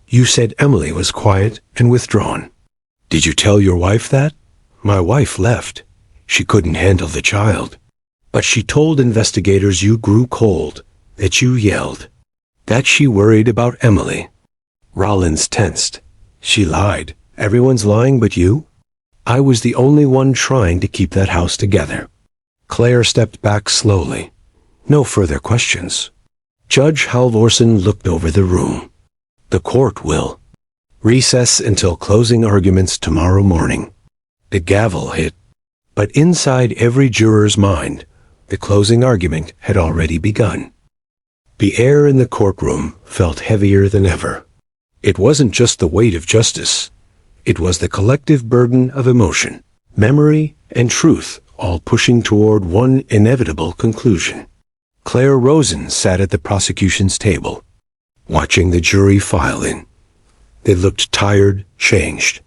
You said Emily was quiet and withdrawn. Did you tell your wife that? My wife left. She couldn't handle the child. But she told investigators you grew cold, that you yelled, that she worried about Emily. Rollins tensed. She lied. Everyone's lying but you? I was the only one trying to keep that house together. Claire stepped back slowly. No further questions. Judge Halvorsen looked over the room. The court will recess until closing arguments tomorrow morning. The gavel hit. But inside every juror's mind, the closing argument had already begun. The air in the courtroom felt heavier than ever. It wasn't just the weight of justice. It was the collective burden of emotion, memory, and truth, all pushing toward one inevitable conclusion. Claire Rosen sat at the prosecution's table, watching the jury file in. They looked tired, changed,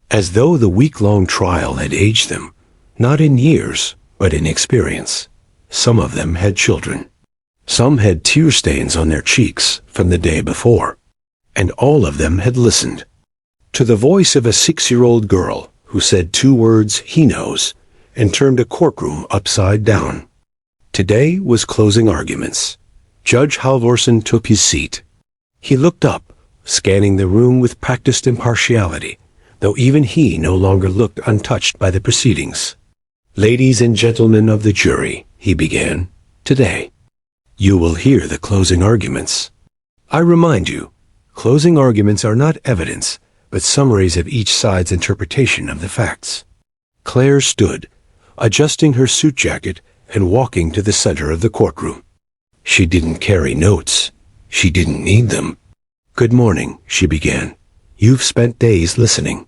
as though the week-long trial had aged them, not in years, but in experience. Some of them had children. Some had tear stains on their cheeks from the day before, and all of them had listened to the voice of a 6-year-old girl who said 2 words, "He knows," and turned a courtroom upside down. Today was closing arguments. Judge Halvorsen took his seat. He looked up, scanning the room with practiced impartiality, though even he no longer looked untouched by the proceedings. Ladies and gentlemen of the jury, he began, today, you will hear the closing arguments. I remind you, closing arguments are not evidence, but summaries of each side's interpretation of the facts. Claire stood, adjusting her suit jacket and walking to the center of the courtroom. She didn't carry notes. She didn't need them. Good morning, she began. You've spent days listening,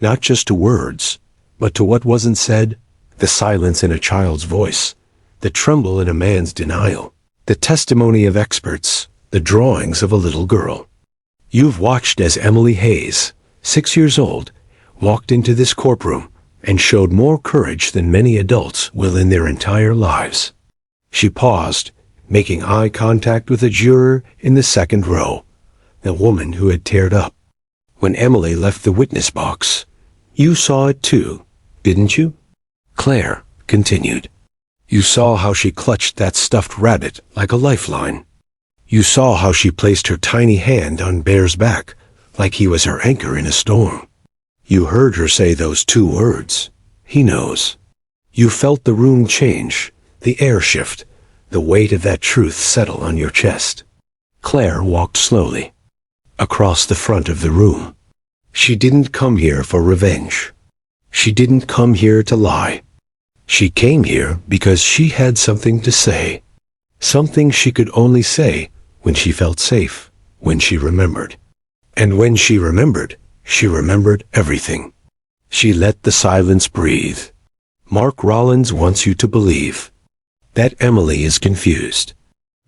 not just to words, but to what wasn't said, the silence in a child's voice, the tremble in a man's denial, the testimony of experts, the drawings of a little girl. You've watched as Emily Hayes, 6 years old, walked into this courtroom and showed more courage than many adults will in their entire lives. She paused, making eye contact with a juror in the second row, the woman who had teared up. When Emily left the witness box, you saw it too, didn't you? Claire continued. You saw how she clutched that stuffed rabbit like a lifeline. You saw how she placed her tiny hand on Bear's back like he was her anchor in a storm. You heard her say those 2 words, "He knows." You felt the room change, the air shift, the weight of that truth settle on your chest. Claire walked slowly across the front of the room. She didn't come here for revenge. She didn't come here to lie. She came here because she had something to say, something she could only say when she felt safe, when she remembered. And when she remembered everything. She let the silence breathe. Mark Rollins wants you to believe that Emily is confused,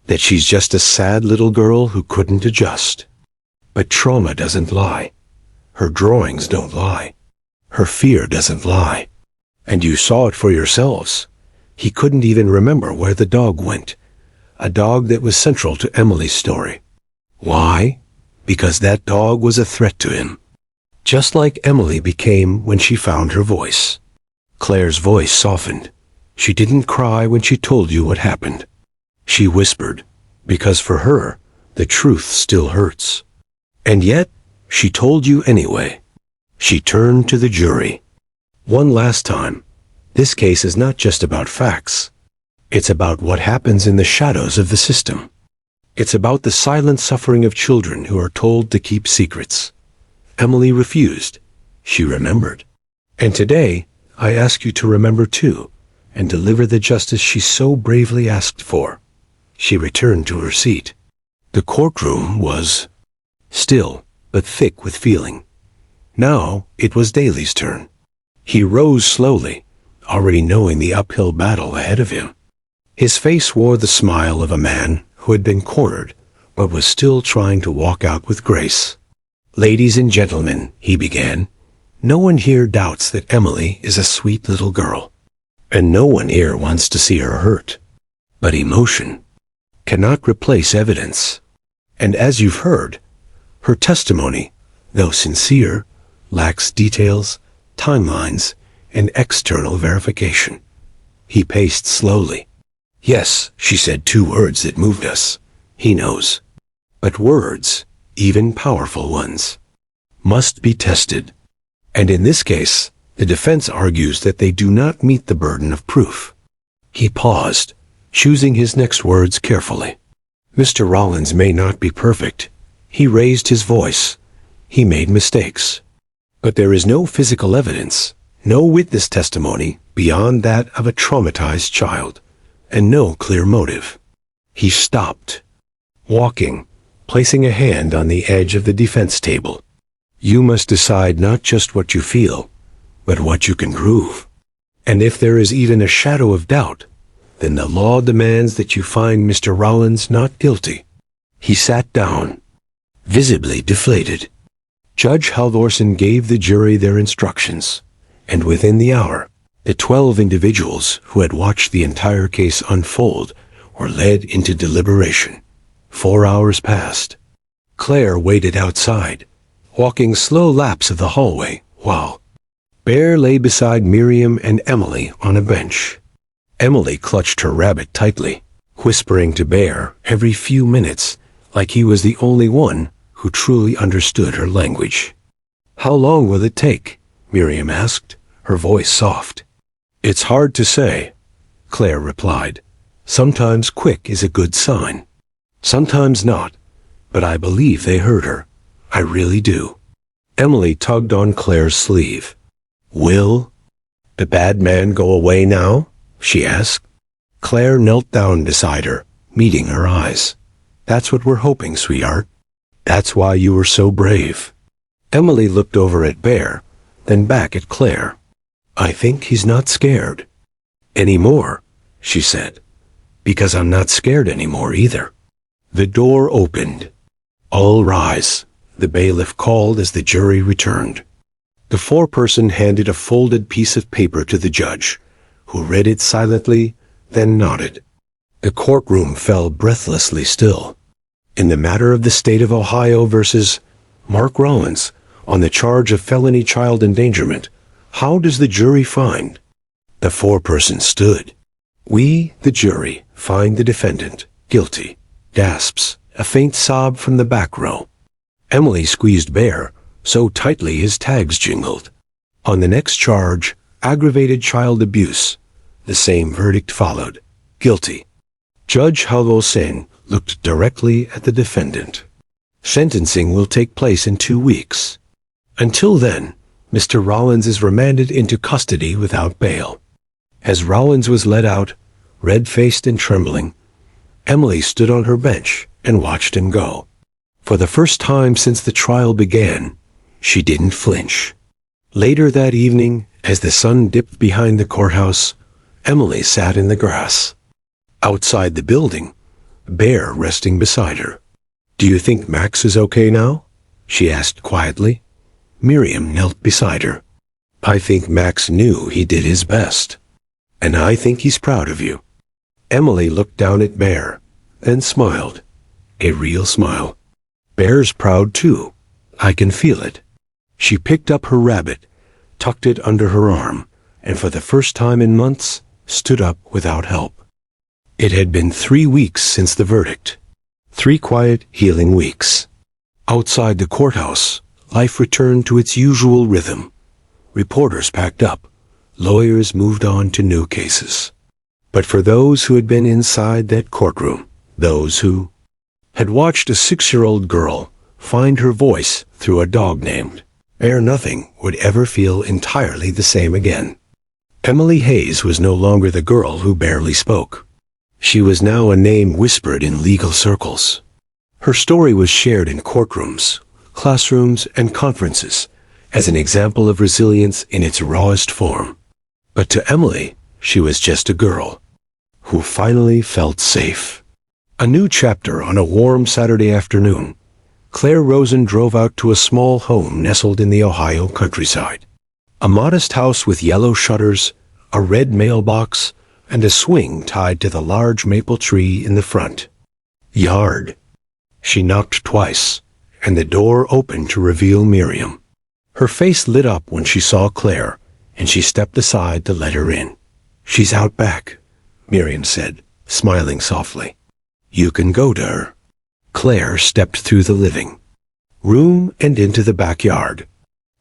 that she's just a sad little girl who couldn't adjust. But trauma doesn't lie. Her drawings don't lie. Her fear doesn't lie. And you saw it for yourselves. He couldn't even remember where the dog went, a dog that was central to Emily's story. Why? Because that dog was a threat to him. Just like Emily became when she found her voice. Claire's voice softened. She didn't cry when she told you what happened. She whispered, because for her, the truth still hurts. And yet, she told you anyway. She turned to the jury. One last time, this case is not just about facts. It's about what happens in the shadows of the system. It's about the silent suffering of children who are told to keep secrets. Emily refused. She remembered. And today, I ask you to remember too, and deliver the justice she so bravely asked for. She returned to her seat. The courtroom was still, but thick with feeling. Now it was Daly's turn. He rose slowly, already knowing the uphill battle ahead of him. His face wore the smile of a man who had been cornered, but was still trying to walk out with grace. "Ladies and gentlemen," he began, "no one here doubts that Emily is a sweet little girl, and no one here wants to see her hurt. But emotion cannot replace evidence. And as you've heard, her testimony, though sincere, lacks details, timelines, and external verification." He paced slowly. "Yes," she said 2 words that moved us. He knows. But words, even powerful ones, must be tested. And in this case, the defense argues that they do not meet the burden of proof. He paused, choosing his next words carefully. "Mr. Rollins may not be perfect." He raised his voice. "He made mistakes. But there is no physical evidence, no witness testimony beyond that of a traumatized child, and no clear motive." He stopped, walking, placing a hand on the edge of the defense table. "You must decide not just what you feel, but what you can prove. And if there is even a shadow of doubt, then the law demands that you find Mr. Rollins not guilty." He sat down, visibly deflated. Judge Halvorsen gave the jury their instructions, and within the hour, the 12 individuals who had watched the entire case unfold were led into deliberation. 4 hours passed. Claire waited outside, walking slow laps of the hallway, while Bear lay beside Miriam and Emily on a bench. Emily clutched her rabbit tightly, whispering to Bear every few minutes like he was the only one who truly understood her language. "How long will it take?" Miriam asked, her voice soft. "It's hard to say," Claire replied. "Sometimes quick is a good sign. Sometimes not, but I believe they heard her. I really do." Emily tugged on Claire's sleeve. "Will the bad man go away now?" she asked. Claire knelt down beside her, meeting her eyes. "That's what we're hoping, sweetheart. That's why you were so brave." Emily looked over at Bear, then back at Claire. "I think he's not scared anymore," she said, "because I'm not scared anymore either." The door opened. "All rise," the bailiff called as the jury returned. The foreperson handed a folded piece of paper to the judge, who read it silently, then nodded. The courtroom fell breathlessly still. In the matter of the state of Ohio versus Mark Rollins on the charge of felony child endangerment, how does the jury find? The foreperson stood. "We, the jury, find the defendant guilty," gasps, a faint sob from the back row. Emily squeezed Bear so tightly his tags jingled. On the next charge, aggravated child abuse, the same verdict followed, guilty. Judge Halvorsen looked directly at the defendant. "Sentencing will take place in 2 weeks. Until then, Mr. Rollins is remanded into custody without bail." As Rollins was led out, red-faced and trembling, Emily stood on her bench and watched him go. For the first time since the trial began, she didn't flinch. Later that evening, as the sun dipped behind the courthouse, Emily sat in the grass. Outside the building, Bear resting beside her. "Do you think Max is okay now?" she asked quietly. Miriam knelt beside her. "I think Max knew he did his best. And I think he's proud of you." Emily looked down at Bear and smiled. A real smile. "Bear's proud too. I can feel it." She picked up her rabbit, tucked it under her arm, and for the first time in months, stood up without help. It had been 3 weeks since the verdict. 3 quiet, healing weeks. Outside the courthouse, life returned to its usual rhythm. Reporters packed up. Lawyers moved on to new cases. But for those who had been inside that courtroom, those who had watched a 6-year-old girl find her voice through a dog named Bear, nothing would ever feel entirely the same again. Emily Hayes was no longer the girl who barely spoke. She was now a name whispered in legal circles. Her story was shared in courtrooms, classrooms, and conferences as an example of resilience in its rawest form. But to Emily, she was just a girl who finally felt safe. A new chapter on a warm Saturday afternoon. Claire Rosen drove out to a small home nestled in the Ohio countryside. A modest house with yellow shutters, a red mailbox, and a swing tied to the large maple tree in the front yard. She knocked twice, and the door opened to reveal Miriam. Her face lit up when she saw Claire, and she stepped aside to let her in. "She's out back," Miriam said, smiling softly. "You can go to her." Claire stepped through the living room and into the backyard.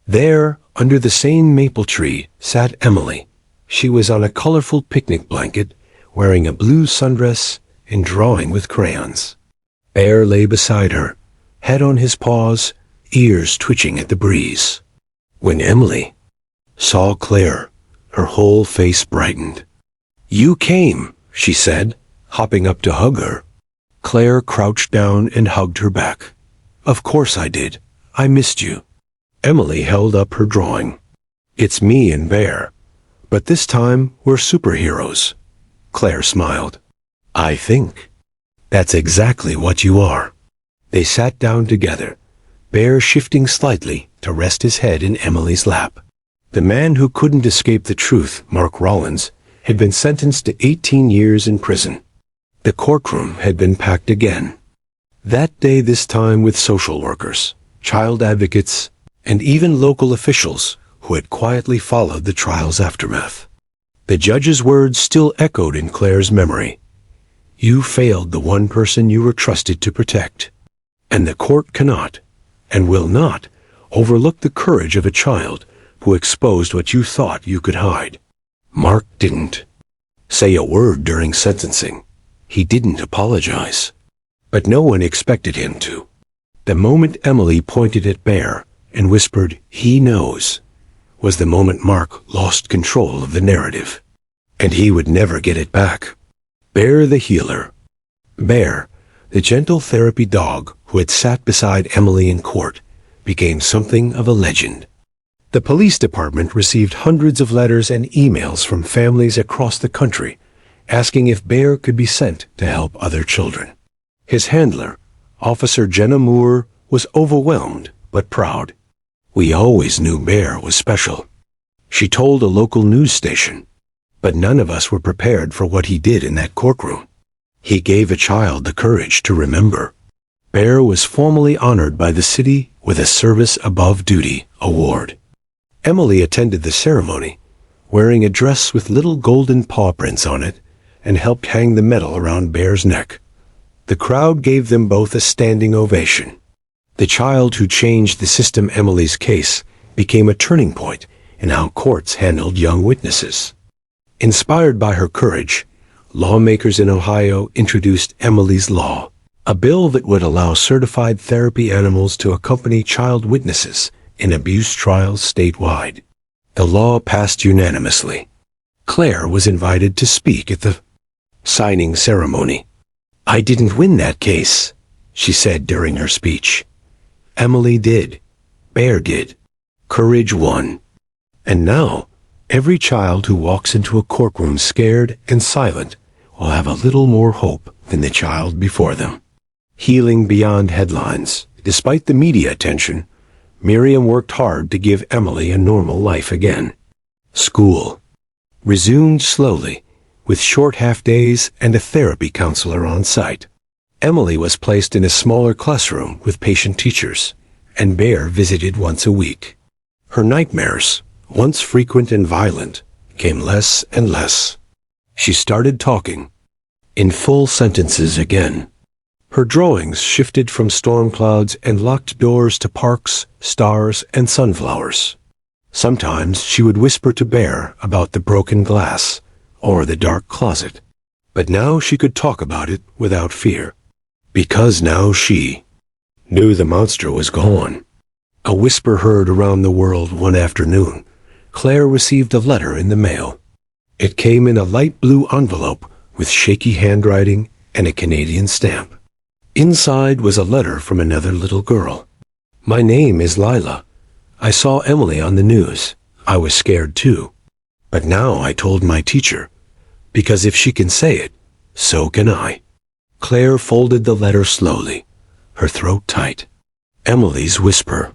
There, under the same maple tree, sat Emily. She was on a colorful picnic blanket, wearing a blue sundress and drawing with crayons. Bear lay beside her, head on his paws, ears twitching at the breeze. When Emily saw Claire, her whole face brightened. "You came," she said, hopping up to hug her. Claire crouched down and hugged her back. "Of course I did. I missed you." Emily held up her drawing. "It's me and Bear, but this time we're superheroes." Claire smiled. "I think that's exactly what you are." They sat down together, Bear shifting slightly to rest his head in Emily's lap. The man who couldn't escape the truth, Mark Rollins, had been sentenced to 18 years in prison. The courtroom had been packed again. That day, this time with social workers, child advocates, and even local officials who had quietly followed the trial's aftermath. The judge's words still echoed in Claire's memory. "You failed the one person you were trusted to protect, and the court cannot, and will not, overlook the courage of a child who exposed what you thought you could hide." Mark didn't say a word during sentencing. He didn't apologize. But no one expected him to. The moment Emily pointed at Bear and whispered, "He knows," was the moment Mark lost control of the narrative. And he would never get it back. Bear the healer. Bear, the gentle therapy dog who had sat beside Emily in court, became something of a legend. The police department received hundreds of letters and emails from families across the country asking if Bear could be sent to help other children. His handler, Officer Jenna Moore, was overwhelmed but proud. "We always knew Bear was special," she told a local news station, "but none of us were prepared for what he did in that courtroom. He gave a child the courage to remember." Bear was formally honored by the city with a Service Above Duty award. Emily attended the ceremony, wearing a dress with little golden paw prints on it, and helped hang the medal around Bear's neck. The crowd gave them both a standing ovation. The child who changed the system, Emily's case, became a turning point in how courts handled young witnesses. Inspired by her courage, lawmakers in Ohio introduced Emily's Law, a bill that would allow certified therapy animals to accompany child witnesses in abuse trials statewide. The law passed unanimously. Claire was invited to speak at the signing ceremony. "I didn't win that case," she said during her speech. "Emily did. Bear did. Courage won. And now, every child who walks into a courtroom scared and silent will have a little more hope than the child before them." Healing beyond headlines. Despite the media attention, Miriam worked hard to give Emily a normal life again. School resumed slowly, with short half-days and a therapy counselor on site. Emily was placed in a smaller classroom with patient teachers, and Bear visited once a week. Her nightmares, once frequent and violent, came less and less. She started talking in full sentences again. Her drawings shifted from storm clouds and locked doors to parks, stars, and sunflowers. Sometimes she would whisper to Bear about the broken glass or the dark closet. But now she could talk about it without fear, because now she knew the monster was gone. A whisper heard around the world one afternoon. Claire received a letter in the mail. It came in a light blue envelope with shaky handwriting and a Canadian stamp. Inside was a letter from another little girl. "My name is Lila. I saw Emily on the news. I was scared too. But now I told my teacher. because if she can say it, so can I. Claire folded the letter slowly, her throat tight. Emily's whisper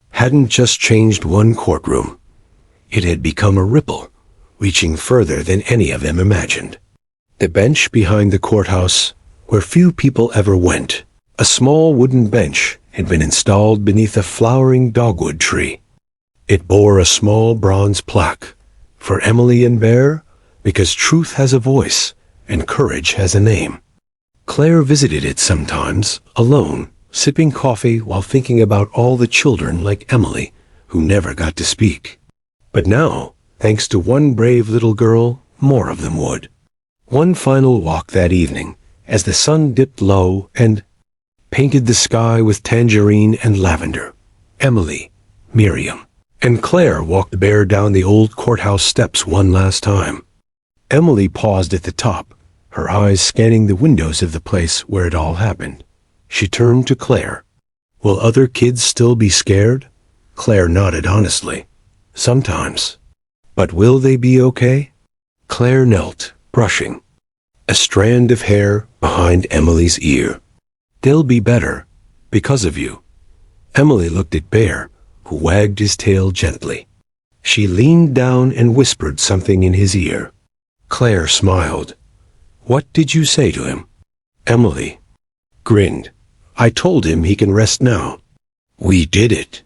hadn't just changed one courtroom. It had become a ripple, reaching further than any of them imagined. The bench behind the courthouse, where few people ever went, a small wooden bench, had been installed beneath a flowering dogwood tree. It bore a small bronze plaque, for Emily and Bear, because truth has a voice and courage has a name. Claire visited it sometimes, alone, sipping coffee while thinking about all the children like Emily who never got to speak. But now, thanks to one brave little girl, more of them would. One final walk that evening, as the sun dipped low and painted the sky with tangerine and lavender. Emily, Miriam, and Claire walked Bear down the old courthouse steps one last time. Emily paused at the top, her eyes scanning the windows of the place where it all happened. She turned to Claire. Will other kids still be scared? Claire nodded honestly. Sometimes. But will they be okay? Claire knelt, brushing a strand of hair behind Emily's ear. They'll be better, because of you. Emily looked at Bear, who wagged his tail gently. She leaned down and whispered something in his ear. Claire smiled. What did you say to him? Emily grinned. I told him he can rest now. We did it.